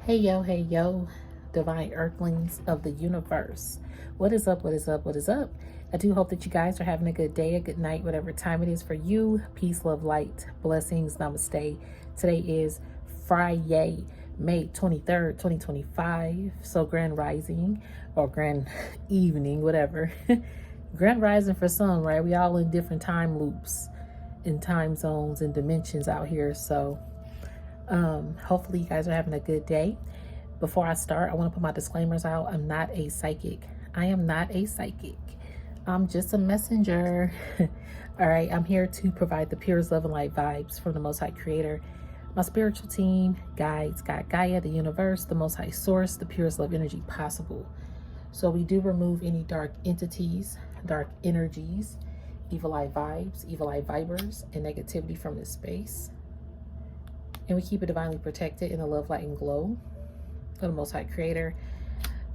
Hey yo, divine earthlings of the universe. What is up? What is up? What is up? I do hope that you guys are having a good day, a good night, whatever time it is for you. Peace, love, light, blessings, namaste. Today is Friday, May 23rd, 2025. So grand rising or grand evening, whatever. Grand rising for some, right? We all in different time loops and time zones and dimensions out here. So hopefully you guys are having a good day. Before I start, I want to put my disclaimers out. I'm not a psychic. I am not a psychic. I'm just a messenger. All right, I'm here to provide the purest love and light vibes from the Most High Creator, my spiritual team, guides, God, Gaia, the universe, the Most High Source, the purest love energy possible. So we do remove any dark entities, dark energies, evil eye vibes, evil eye vibers, and negativity from this space. And we keep it divinely protected in the love, light, and glow of the Most High Creator.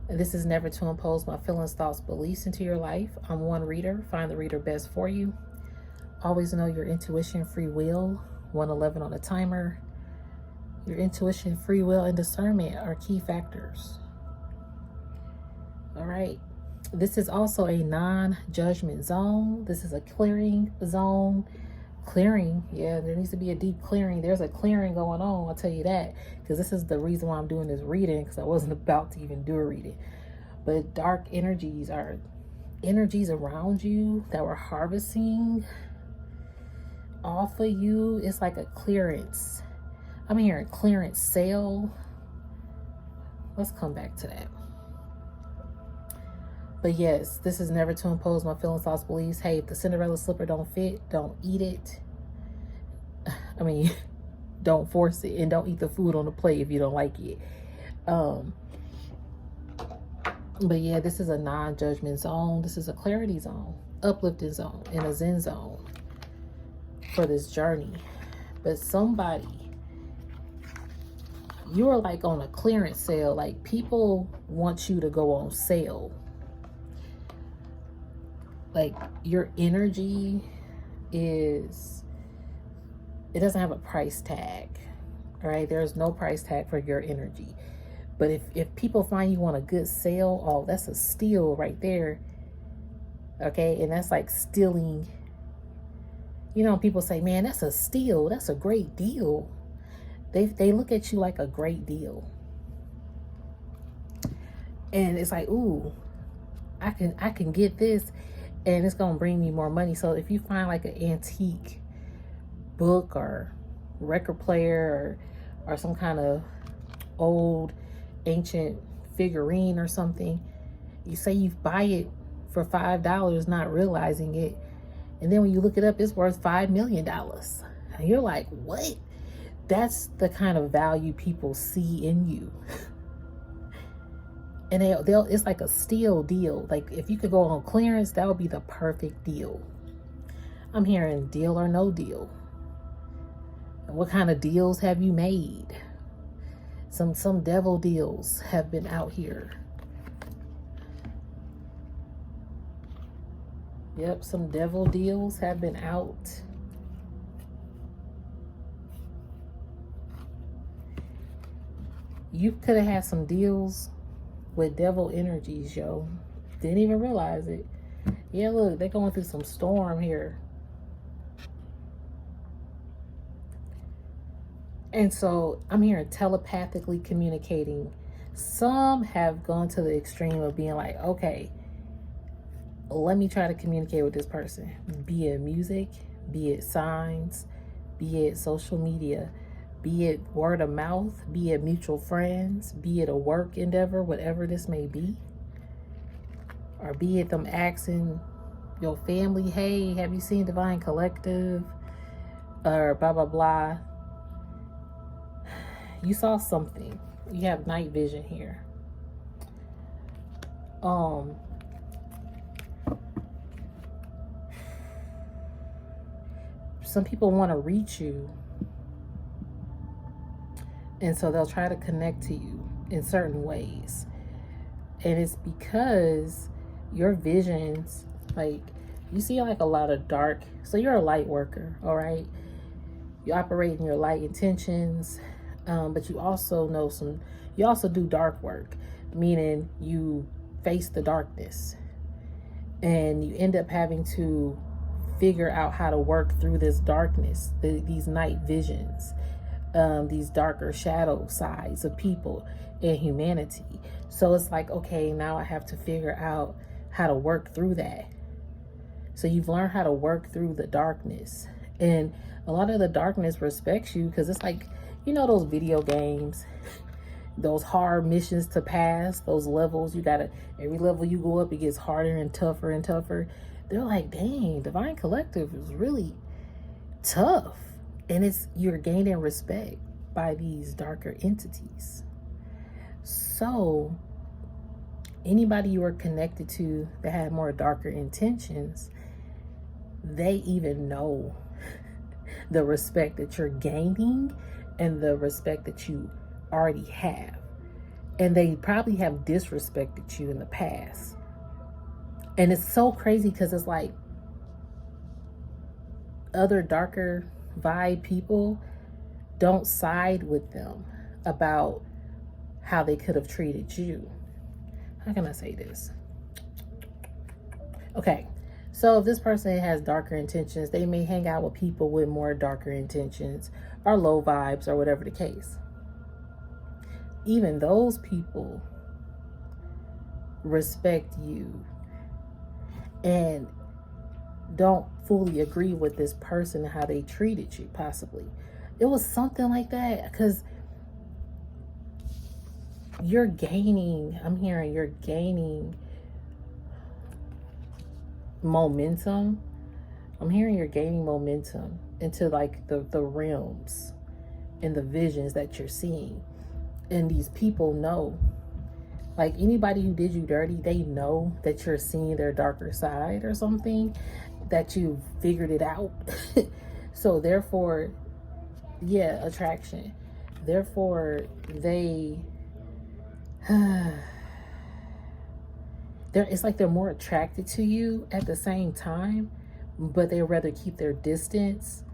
This is never to impose my feelings, thoughts, beliefs into your life. I'm one reader. Find the reader best for you. Always know your intuition, free will, 111 on the timer. Your intuition, free will, and discernment are key factors. All right. This is also a non-judgment zone. This is a clearing zone. Clearing, yeah, there needs to be a deep clearing. There's a clearing going on, I'll tell you that, because this is the reason why I'm doing this reading, because I wasn't about to even do a reading. But dark energies are energies around you that we're harvesting off of you. It's like a clearance. I'm hearing clearance sale. Let's come back to that. But yes, this is never to impose my feelings, thoughts, beliefs. Hey, if the Cinderella slipper don't fit, don't eat it. I mean, don't force it, and don't eat the food on the plate if you don't like it. But yeah, this is a non-judgment zone. This is a clarity zone, uplifting zone, and a zen zone for this journey. But somebody, you're like on a clearance sale. Like, people want you to go on sale. Like, your energy is, it doesn't have a price tag, all right? There's no price tag for your energy. But if people find you on a good sale, oh, that's a steal right there, okay? And that's like stealing. You know, people say, man, that's a steal. That's a great deal. They look at you like a great deal. And it's like, ooh, I can get this, and it's gonna bring me more money. So if you find like an antique book or record player or some kind of old ancient figurine or something, you say you buy it for $5, not realizing it, and then when you look it up, it's worth $5 million, and you're like, what? That's the kind of value people see in you. And they'll it's like a steal deal. Like, if you could go on clearance, that would be the perfect deal. I'm hearing deal or no deal. And what kind of deals have you made? Some devil deals have been out here. Yep, some devil deals have been out. You could have had some deals with devil energies, yo. Didn't even realize it. Yeah, look, they're going through some storm here. And so I'm hearing telepathically communicating. Some have gone to the extreme of being like, okay, let me try to communicate with this person. Be it music, be it signs, be it social media, be it word of mouth, be it mutual friends, be it a work endeavor, whatever this may be. Or be it them asking your family, hey, have you seen Divine Collective? Or blah, blah, blah. You saw something. You have night vision here. Some people want to reach you, and so they'll try to connect to you in certain ways. And it's because your visions, like, you see like a lot of dark. So you're a light worker, all right? You operate in your light intentions. But you also know you also do dark work, meaning you face the darkness and you end up having to figure out how to work through this darkness, these night visions, these darker shadow sides of people and humanity. So it's like, okay, now I have to figure out how to work through that. So you've learned how to work through the darkness. And a lot of the darkness respects you because it's like, you know, those video games, those hard missions to pass, those levels, you gotta, every level you go up, it gets harder and tougher and tougher. They're like, dang, Divine Collective is really tough. And you're gaining respect by these darker entities. So anybody you are connected to that had more darker intentions, they even know the respect that you're gaining and the respect that you already have. And they probably have disrespected you in the past. And it's so crazy because it's like other darker vibe people don't side with them about how they could have treated you. How can I say this? Okay, so if this person has darker intentions, they may hang out with people with more darker intentions or low vibes or whatever the case. Even those people respect you and don't fully agree with this person and how they treated you, possibly. It was something like that, because you're gaining, I'm hearing you're gaining momentum. I'm hearing you're gaining momentum into like the realms and the visions that you're seeing. And these people know, like anybody who did you dirty, they know that you're seeing their darker side or something, that you figured it out. So therefore, yeah, attraction. Therefore, it's like they're more attracted to you at the same time, but they rather keep their distance.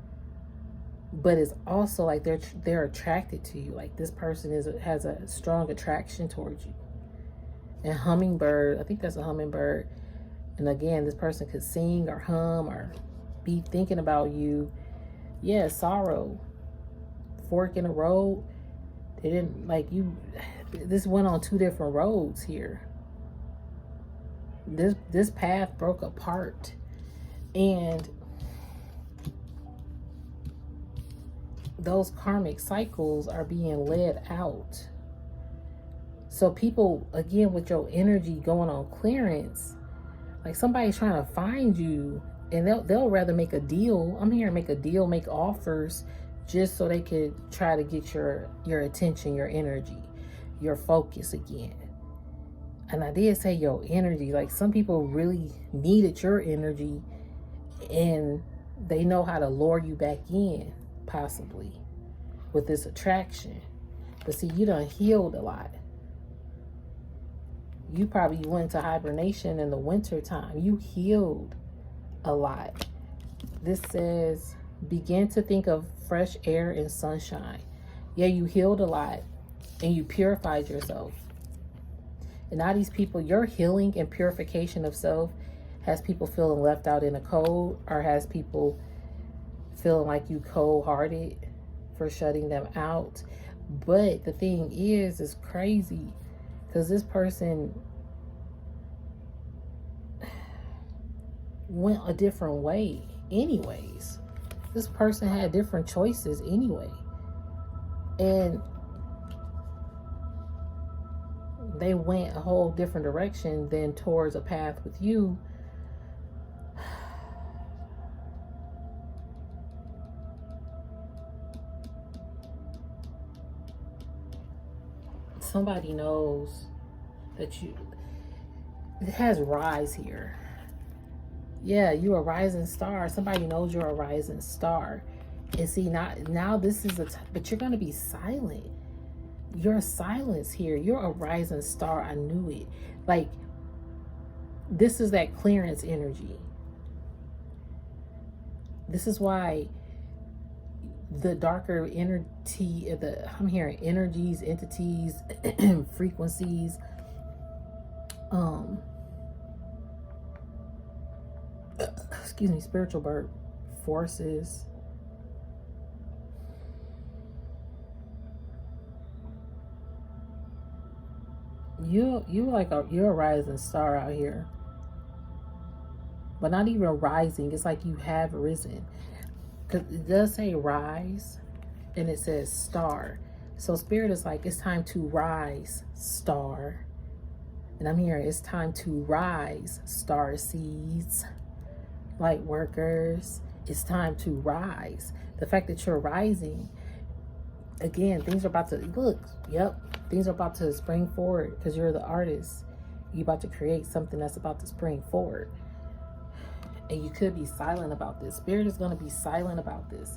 But it's also like they're attracted to you. Like this person has a strong attraction towards you. And hummingbird, I think that's a hummingbird. And again, this person could sing or hum or be thinking about you. Yeah, sorrow. Fork in the road. They didn't like you. This went on two different roads here. This path broke apart. And those karmic cycles are being led out. So people, again, with your energy going on clearance, like somebody's trying to find you and they'll rather make a deal. I'm here to make a deal, make offers just so they could try to get your attention, your energy, your focus again. And I did say your energy, like some people really needed your energy and they know how to lure you back in, possibly, with this attraction. But see, you done healed a lot. You probably went into hibernation in the winter time. You healed a lot. This says, begin to think of fresh air and sunshine. Yeah, you healed a lot and you purified yourself. And now these people, your healing and purification of self has people feeling left out in the cold, or has people feeling like you cold-hearted for shutting them out. But the thing is, it's crazy because this person went a different way anyways. This person had different choices anyway. And they went a whole different direction than towards a path with you. Somebody knows that it has rise here. Yeah, you're a rising star. Somebody knows you're a rising star. And see, now this is but you're going to be silent. Your silence here. You're a rising star. I knew it. Like, this is that clearance energy. This is why the darker energy, I'm hearing energies, entities, frequencies, excuse me, spiritual birth forces. You're a rising star out here, but not even rising. It's like you have risen, because it does say rise, and it says star. So spirit is like, it's time to rise, star. And I'm hearing it's time to rise, star seeds, light workers. It's time to rise. The fact that you're rising, again, things are about to look. Yep, things are about to spring forward because you're the artist. You're about to create something that's about to spring forward. And you could be silent about this. Spirit is going to be silent about this.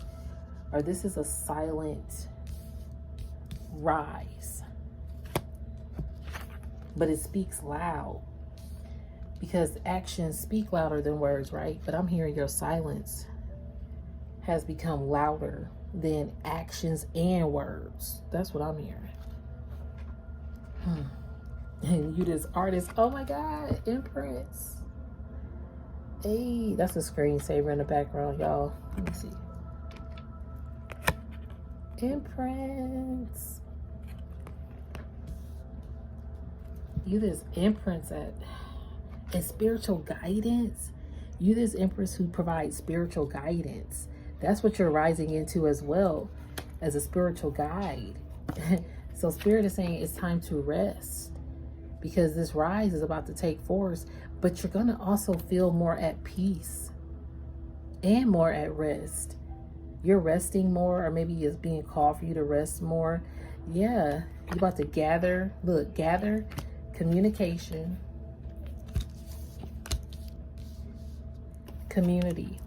Or this is a silent rise. But it speaks loud. Because actions speak louder than words, right? But I'm hearing your silence has become louder than actions and words. That's what I'm hearing. And you this artist, oh my God, imprints. Hey, that's a screensaver in the background, y'all. Let me see. Imprints. You this imprints at and spiritual guidance. You this empress who provides spiritual guidance. That's what you're rising into as well, as a spiritual guide. So spirit is saying it's time to rest, because this rise is about to take force, but you're going to also feel more at peace and more at rest. You're resting more, or maybe it's being called for you to rest more. Yeah, you're about to gather. Look, gather, communication, community.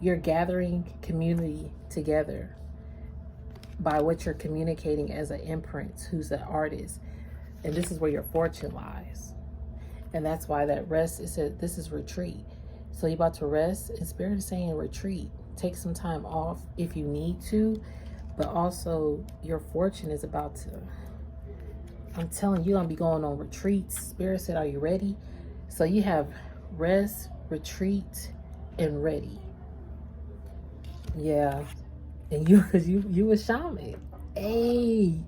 You're gathering community together by what you're communicating as an imprint, who's an artist. And this is where your fortune lies. And that's why that rest, it said this is retreat. So you're about to rest, and spirit is saying retreat. Take some time off if you need to, but also your fortune is about to, I'm telling you, you're gonna be going on retreats. Spirit said, are you ready? So you have rest, retreat, and ready. Yeah. And because you a shaman. Hey.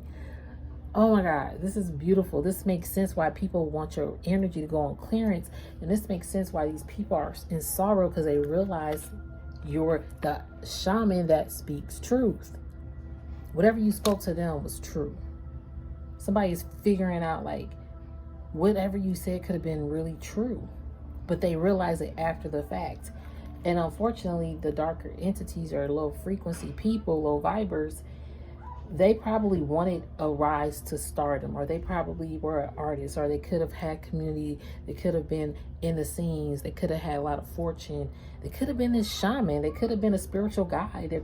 Oh my God, this is beautiful. This makes sense why people want your energy to go on clearance. And this makes sense why these people are in sorrow, because they realize you're the shaman that speaks truth. Whatever you spoke to them was true. Somebody's figuring out like whatever you said could have been really true, but they realize it after the fact. And unfortunately, the darker entities or low frequency people, low vibers, they probably wanted a rise to stardom, or they probably were an artist, or they could have had community. They could have been in the scenes. They could have had a lot of fortune. They could have been this shaman. They could have been a spiritual guide. They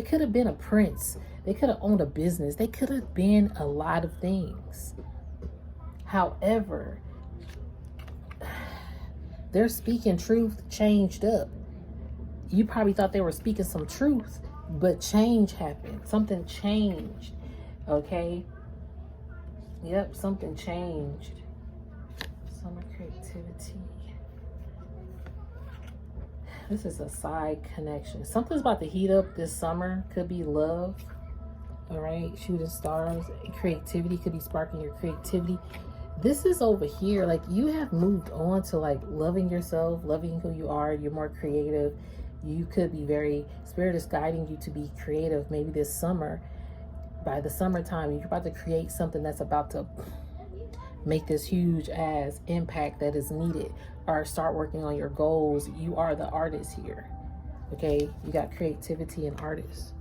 could have been a prince. They could have owned a business. They could have been a lot of things. However, their speaking truth changed up. You probably thought they were speaking some truth, but change happened. Something changed. Okay? Yep, something changed. Summer creativity. This is a side connection. Something's about to heat up this summer. Could be love. All right? Shooting stars. Creativity could be sparking your creativity. This is over here. Like, you have moved on to like loving yourself, loving who you are. You're more creative. You could be spirit is guiding you to be creative. Maybe this summer, by the summertime, you're about to create something that's about to make this huge ass impact that is needed, or start working on your goals. You are the artist here. Okay, you got creativity and artists.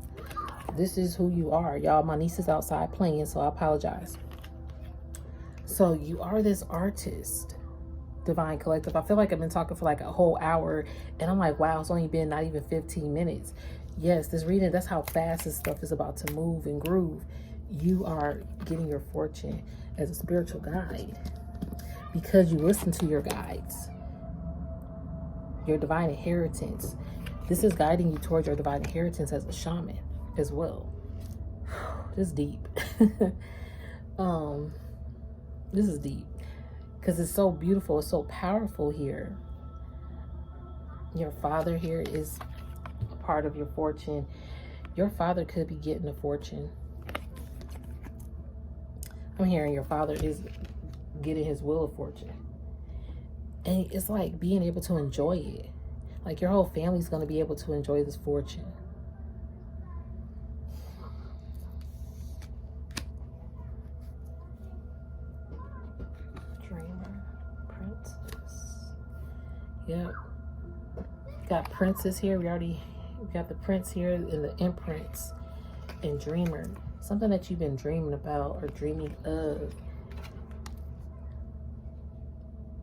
This is who you are, y'all. My niece is outside playing, so I apologize. So you are this artist, Divine Collective. I feel like I've been talking for like a whole hour, and I'm like, wow, it's only been not even 15 minutes. Yes, this reading, that's how fast this stuff is about to move and groove. You are getting your fortune as a spiritual guide because you listen to your guides, your divine inheritance. This is guiding you towards your divine inheritance as a shaman as well. This is deep. This is deep because it's so beautiful. It's so powerful here. Your father here is a part of your fortune. Your father could be getting a fortune. I'm hearing your father is getting his wheel of fortune. And it's like being able to enjoy it. Like your whole family's going to be able to enjoy this fortune. Dreamer, princess. Yep. Got princess here. We got the prince here and the empress and dreamer. Something that you've been dreaming about or dreaming of.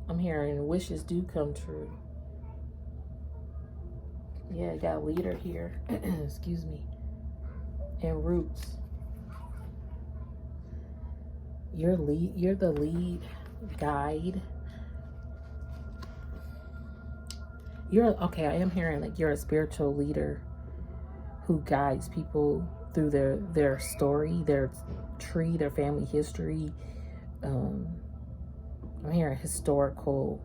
I'm hearing wishes do come true. Yeah, got a leader here. Excuse me. And roots. You're the lead guide. I am hearing like you're a spiritual leader who guides people through their story, their tree, their family history. I'm hearing historical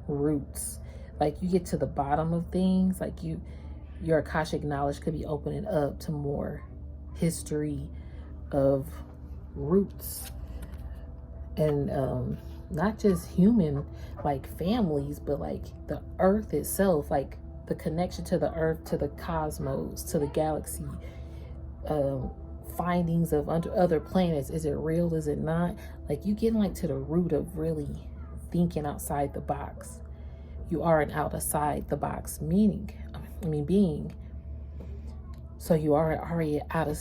roots. Like you get to the bottom of things, like your Akashic knowledge could be opening up to more history of roots. And not just human, like families, but like the earth itself, like the connection to the earth, to the cosmos, to the galaxy, findings of other planets. Is it real? Is it not? Like you getting like to the root of really thinking outside the box. You are an outside the box being. So you are already out of,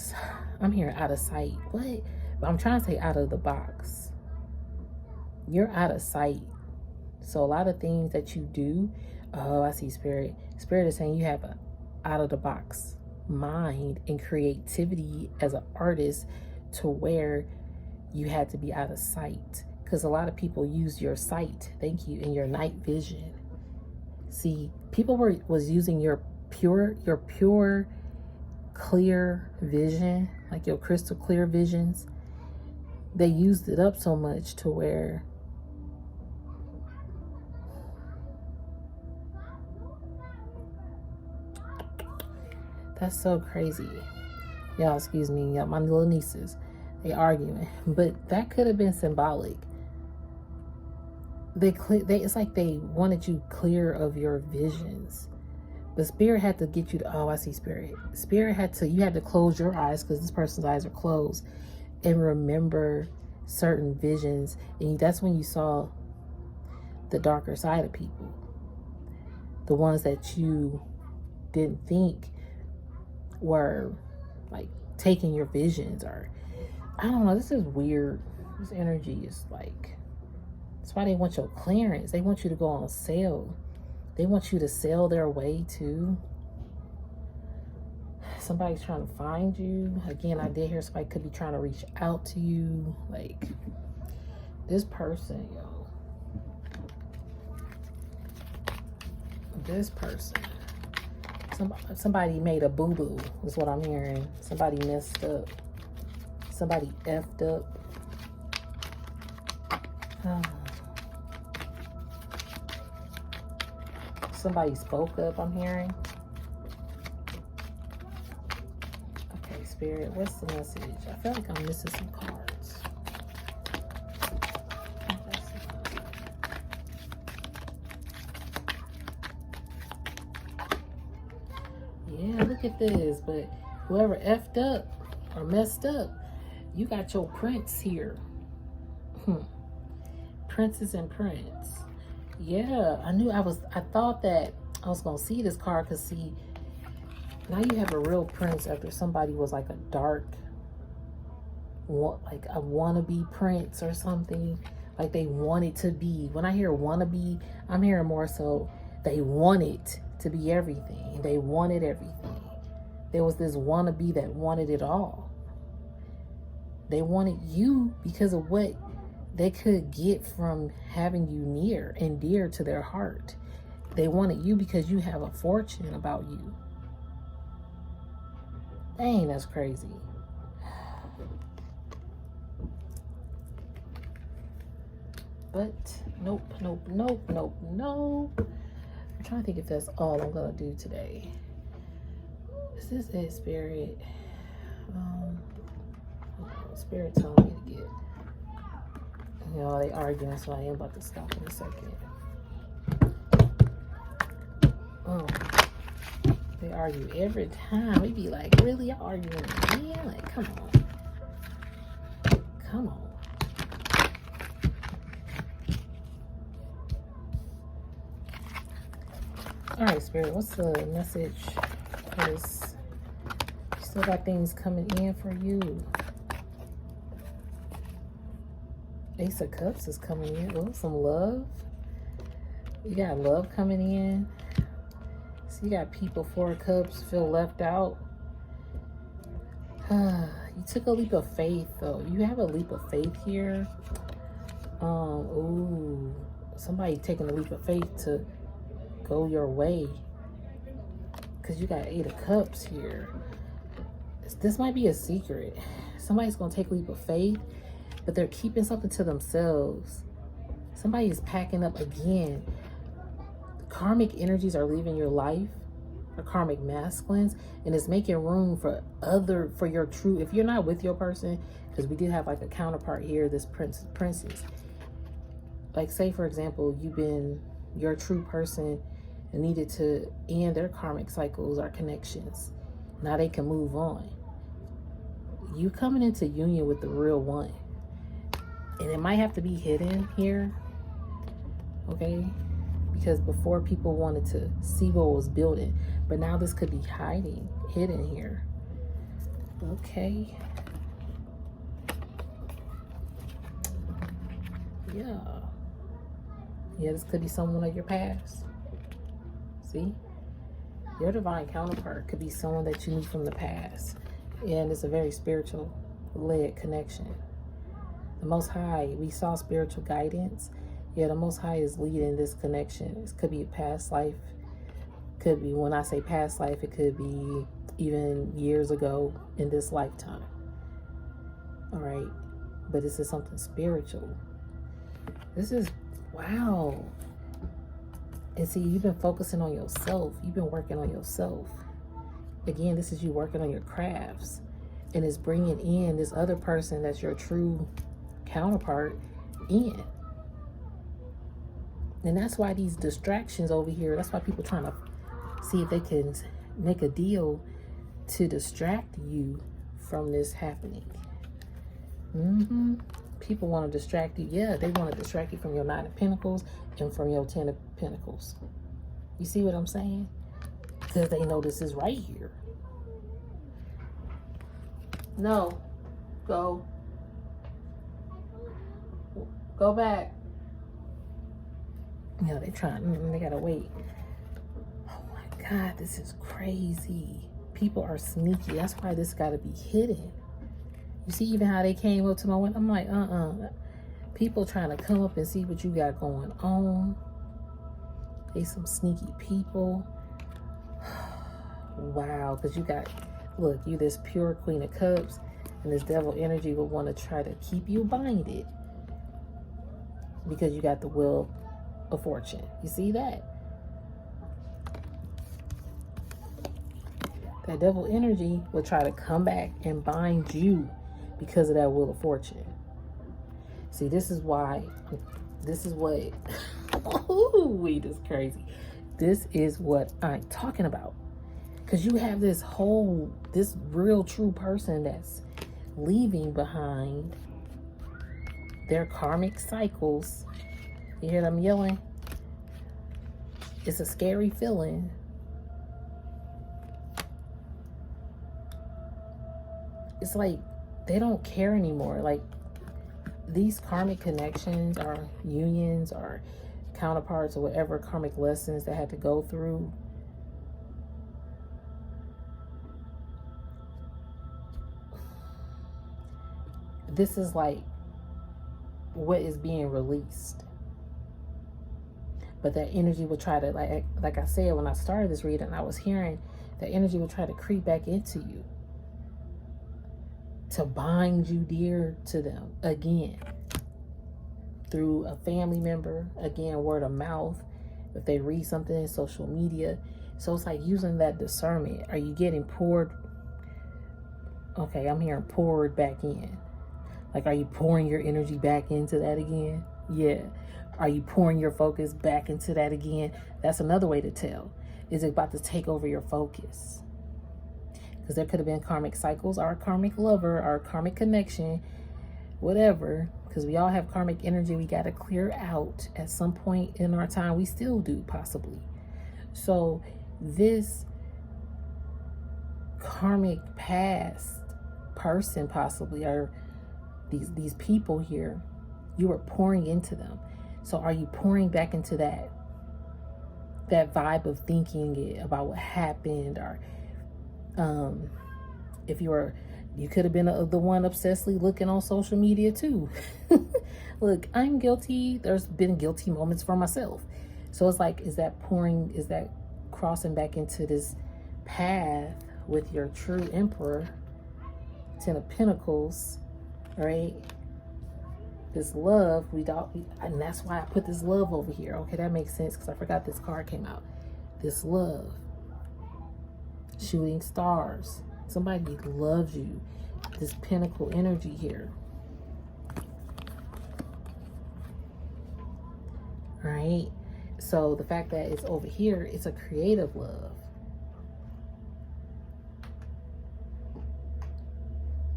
I'm hearing out of sight. What? I'm trying to say out of the box. You're out of sight. So a lot of things that you do, I see spirit. Spirit is saying you have a out of the box mind and creativity as an artist to where you had to be out of sight. Because a lot of people use your sight, thank you, and your night vision. See, people was using your pure, clear vision, like your crystal clear visions. They used it up so much to where that's so crazy. Y'all, excuse me, my little nieces, they arguing, but that could have been symbolic. It's like they wanted you clear of your visions. But spirit had to get you to, I see spirit. You had to close your eyes because this person's eyes are closed and remember certain visions. And that's when you saw the darker side of people. The ones that you didn't think were like taking your visions, or I don't know, this is weird. This energy is like, that's why they want your clearance. They want you to go on sale. They want you to sell their way too. Somebody's trying to find you. Again, I did hear somebody could be trying to reach out to you. Like this person, yo. This person. Somebody made a boo-boo is what I'm hearing. Somebody messed up. Somebody effed up. Somebody spoke up, I'm hearing. Okay, Spirit, what's the message? I feel like I'm missing some cards. Yeah, look at this. But whoever effed up or messed up, you got your prince here. Princess and prince. Yeah, I thought that I was gonna see this card, because see, now you have a real prince after somebody was like a dark, like a wannabe prince or something. Like they wanted to be. When I hear wannabe, I'm hearing more so they wanted to be everything. They wanted everything. There was this wannabe that wanted it all. They wanted you because of what they could get from having you near and dear to their heart. They wanted you because you have a fortune about you. Dang, that's crazy. But nope. I'm trying to think if that's all I'm gonna do today. This is it, Spirit. Spirit told me to get. You know, they arguing, so I am about to stop in a second. Oh, they argue every time. We be like, really arguing again? Like, come on. All right, Spirit, what's the message? Because you still got things coming in for you. Ace of Cups is coming in. Oh, some love. You got love coming in. So you got people, 4 of Cups, feel left out. You took a leap of faith, though. You have a leap of faith here. Ooh, somebody taking a leap of faith to go your way. Because you got 8 of Cups here. This might be a secret. Somebody's going to take a leap of faith, but they're keeping something to themselves. Somebody is packing up again. Karmic energies are leaving your life, or karmic masculines, and it's making room for your true, if you're not with your person, because we do have like a counterpart here, this princess. Like, say for example, you've been your true person and needed to end their karmic cycles or connections. Now they can move on. You coming into union with the real one. And it might have to be hidden here. Okay? Because before people wanted to see what was building. But now this could be hidden here. Okay. Yeah. Yeah, this could be someone of your past. See? Your divine counterpart could be someone that you meet from the past. And it's a very spiritual led connection. The Most High, we saw spiritual guidance. Yeah, the Most High is leading this connection. It could be a past life. Could be, when I say past life, it could be even years ago in this lifetime. All right. But this is something spiritual. This is, wow. And see, you've been focusing on yourself. You've been working on yourself. Again, this is you working on your crafts. And it's bringing in this other person that's your true counterpart in. And that's why these distractions over here, that's why people trying to see if they can make a deal to distract you from this happening. People want to distract you. Yeah, they want to distract you from your 9 of Pentacles and from your 10 of Pentacles. You see what I'm saying? Because they know this is right here. No. Go back. You know, they trying, they gotta wait. Oh my God, this is crazy. People are sneaky. That's why this gotta be hidden. You see even how they came up to my window? I'm like, People trying to come up and see what you got going on. They some sneaky people. Wow, because you got, look, you this pure Queen of Cups, and this devil energy will want to try to keep you binded. Because you got the Wheel of Fortune. You see that? That devil energy will try to come back and bind you because of that Wheel of Fortune. See, this is what, oh, wait, this is crazy. This is what I'm talking about. Because you have this real true person that's leaving behind their karmic cycles. You hear them yelling? It's a scary feeling. It's like they don't care anymore. Like, these karmic connections or unions or counterparts or whatever karmic lessons they had to go through, this is like what is being released. But that energy will try to, like I said, when I started this reading, I was hearing that energy will try to creep back into you to bind you dear to them again, through a family member, again, word of mouth, if they read something in social media. So it's like using that discernment. Are you getting poured? Okay, I'm hearing poured back in. Like, are you pouring your energy back into that again? Yeah. Are you pouring your focus back into that again? That's another way to tell. Is it about to take over your focus? Because there could have been karmic cycles, our karmic lover, our karmic connection, whatever. Because we all have karmic energy we got to clear out at some point in our time. We still do, possibly. So this karmic past person, possibly, or these people here, you are pouring into them. So are you pouring back into that vibe of thinking about what happened? Or if you could have been the one obsessively looking on social media too. Look, I'm guilty. There's been guilty moments for myself. So it's like, is that crossing back into this path with your true emperor, Ten of Pentacles, right? This love, and that's why I put this love over here. Okay, that makes sense, because I forgot this card came out. This love, shooting stars. Somebody loves you. This pentacle energy here. Right? So the fact that it's over here, it's a creative love.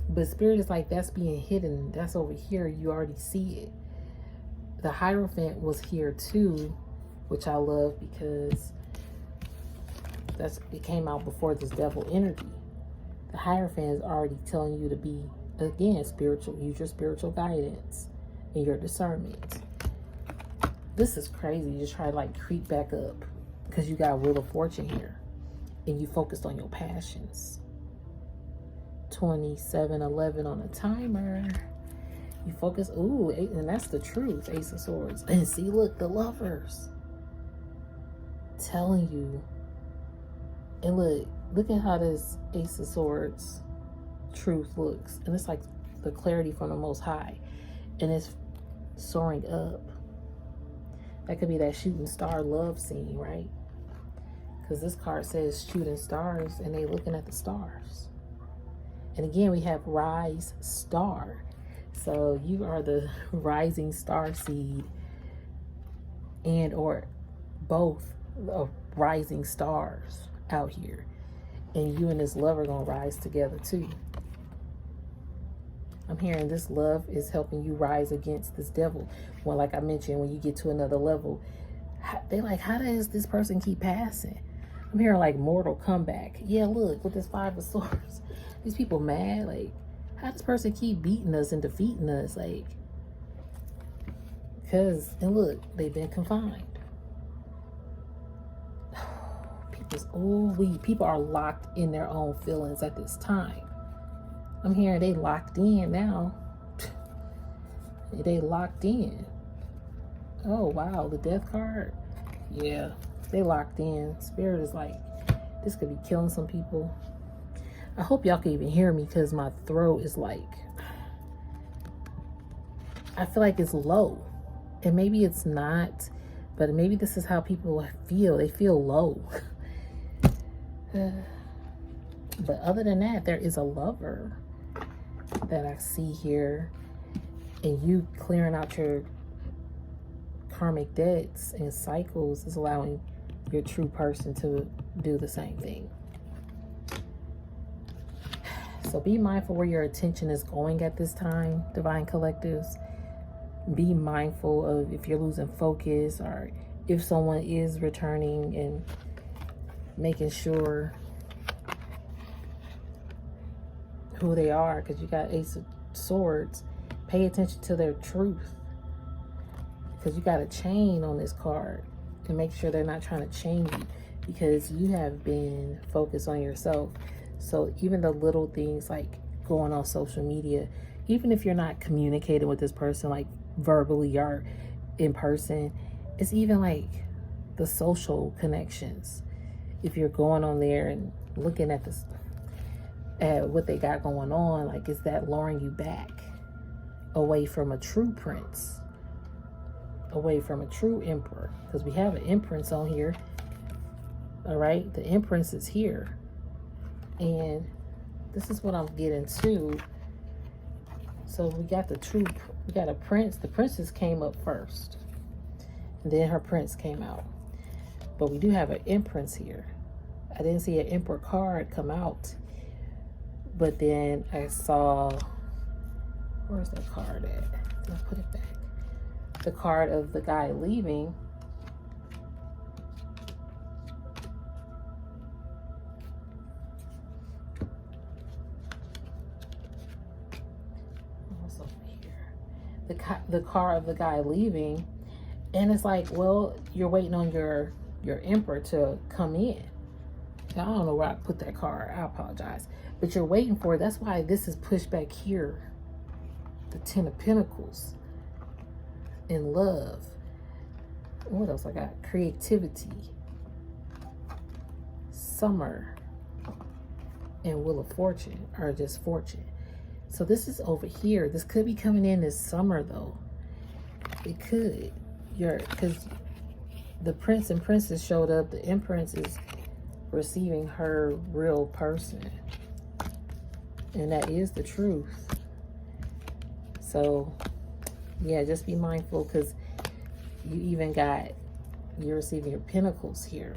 But Spirit is like, that's being hidden. That's over here. You already see it. The Hierophant was here too, which I love, because it came out before this devil energy. The Hierophant is already telling you to be, again, spiritual. Use your spiritual guidance and your discernment. This is crazy. You just try to creep back up because you got Wheel of Fortune here and you focused on your passions. 27:11 on a timer. You focus, and that's the truth, Ace of Swords. And see, look, the Lovers telling you. And look at how this Ace of Swords truth looks. And it's like the clarity from the Most High. And it's soaring up. That could be that shooting star love scene, right? Because this card says shooting stars and they looking at the stars. And again, we have rise star. So you are the rising star seed and or both of rising stars out here. And you and this lover are going to rise together too. I'm hearing this love is helping you rise against this devil. Well, like I mentioned, when you get to another level, they like, how does this person keep passing? I'm hearing like mortal comeback. Yeah, look, with this Five of Swords. These people mad, like, how does this person keep beating us and defeating us? Like, because, and look, they've been confined. People are locked in their own feelings at this time. I'm hearing they locked in now. They locked in. Oh, wow, the Death card. Yeah, they locked in. Spirit is like, this could be killing some people. I hope y'all can even hear me because my throat is like, I feel like it's low. And maybe it's not, but maybe this is how people feel. They feel low. But other than that, there is a lover that I see here. And you clearing out your karmic debts and cycles is allowing your true person to do the same thing. So be mindful where your attention is going at this time, Divine Collectives. Be mindful of if you're losing focus or if someone is returning, and making sure who they are, because you got Ace of Swords. Pay attention to their truth, because you got a chain on this card, and make sure they're not trying to chain you, because you have been focused on yourself. So even the little things like going on social media, even if you're not communicating with this person like verbally or in person, it's even like the social connections. If you're going on there and looking at this, at what they got going on, like, is that luring you back away from a true prince, away from a true emperor? Because we have an empress on here. All right, the empress is here, and this is what I'm getting to. So we got we got a prince. The princess came up first, and then her prince came out. But we do have an empress here. I didn't see an emperor card come out, but then I saw, where's that card at? Did I put it back? The card of the guy leaving. What's over here? The card of the guy leaving, and it's like, well, you're waiting on your emperor to come in. I don't know where I put that card. I apologize. But you're waiting for it. That's why this is pushed back here. The Ten of Pentacles. And love. What else I got? Creativity. Summer. And Wheel of Fortune. Or just Fortune. So this is over here. This could be coming in this summer, though. It could. Because the prince and princess showed up. The empress is receiving her real person, and that is the truth. So yeah, just be mindful, because you even got, you're receiving your pentacles here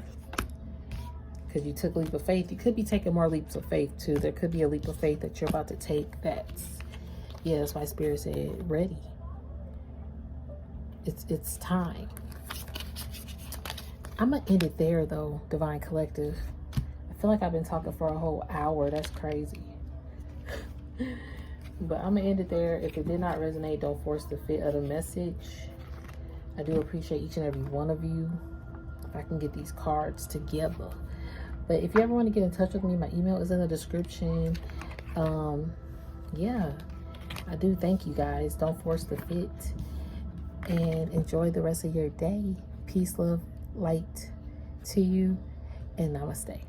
because you took a leap of faith. You could be taking more leaps of faith too. There could be a leap of faith that you're about to take. That's why Spirit said ready. It's time. I'm gonna end it there though, Divine Collective. I feel like I've been talking for a whole hour. That's crazy. But I'm gonna end it there. If it did not resonate, don't force the fit of the message. I do appreciate each and every one of you. If I can get these cards together. But if you ever want to get in touch with me, my email is in the description. Yeah, I do thank you guys. Don't force the fit. And enjoy the rest of your day. Peace, love, light to you, and namaste.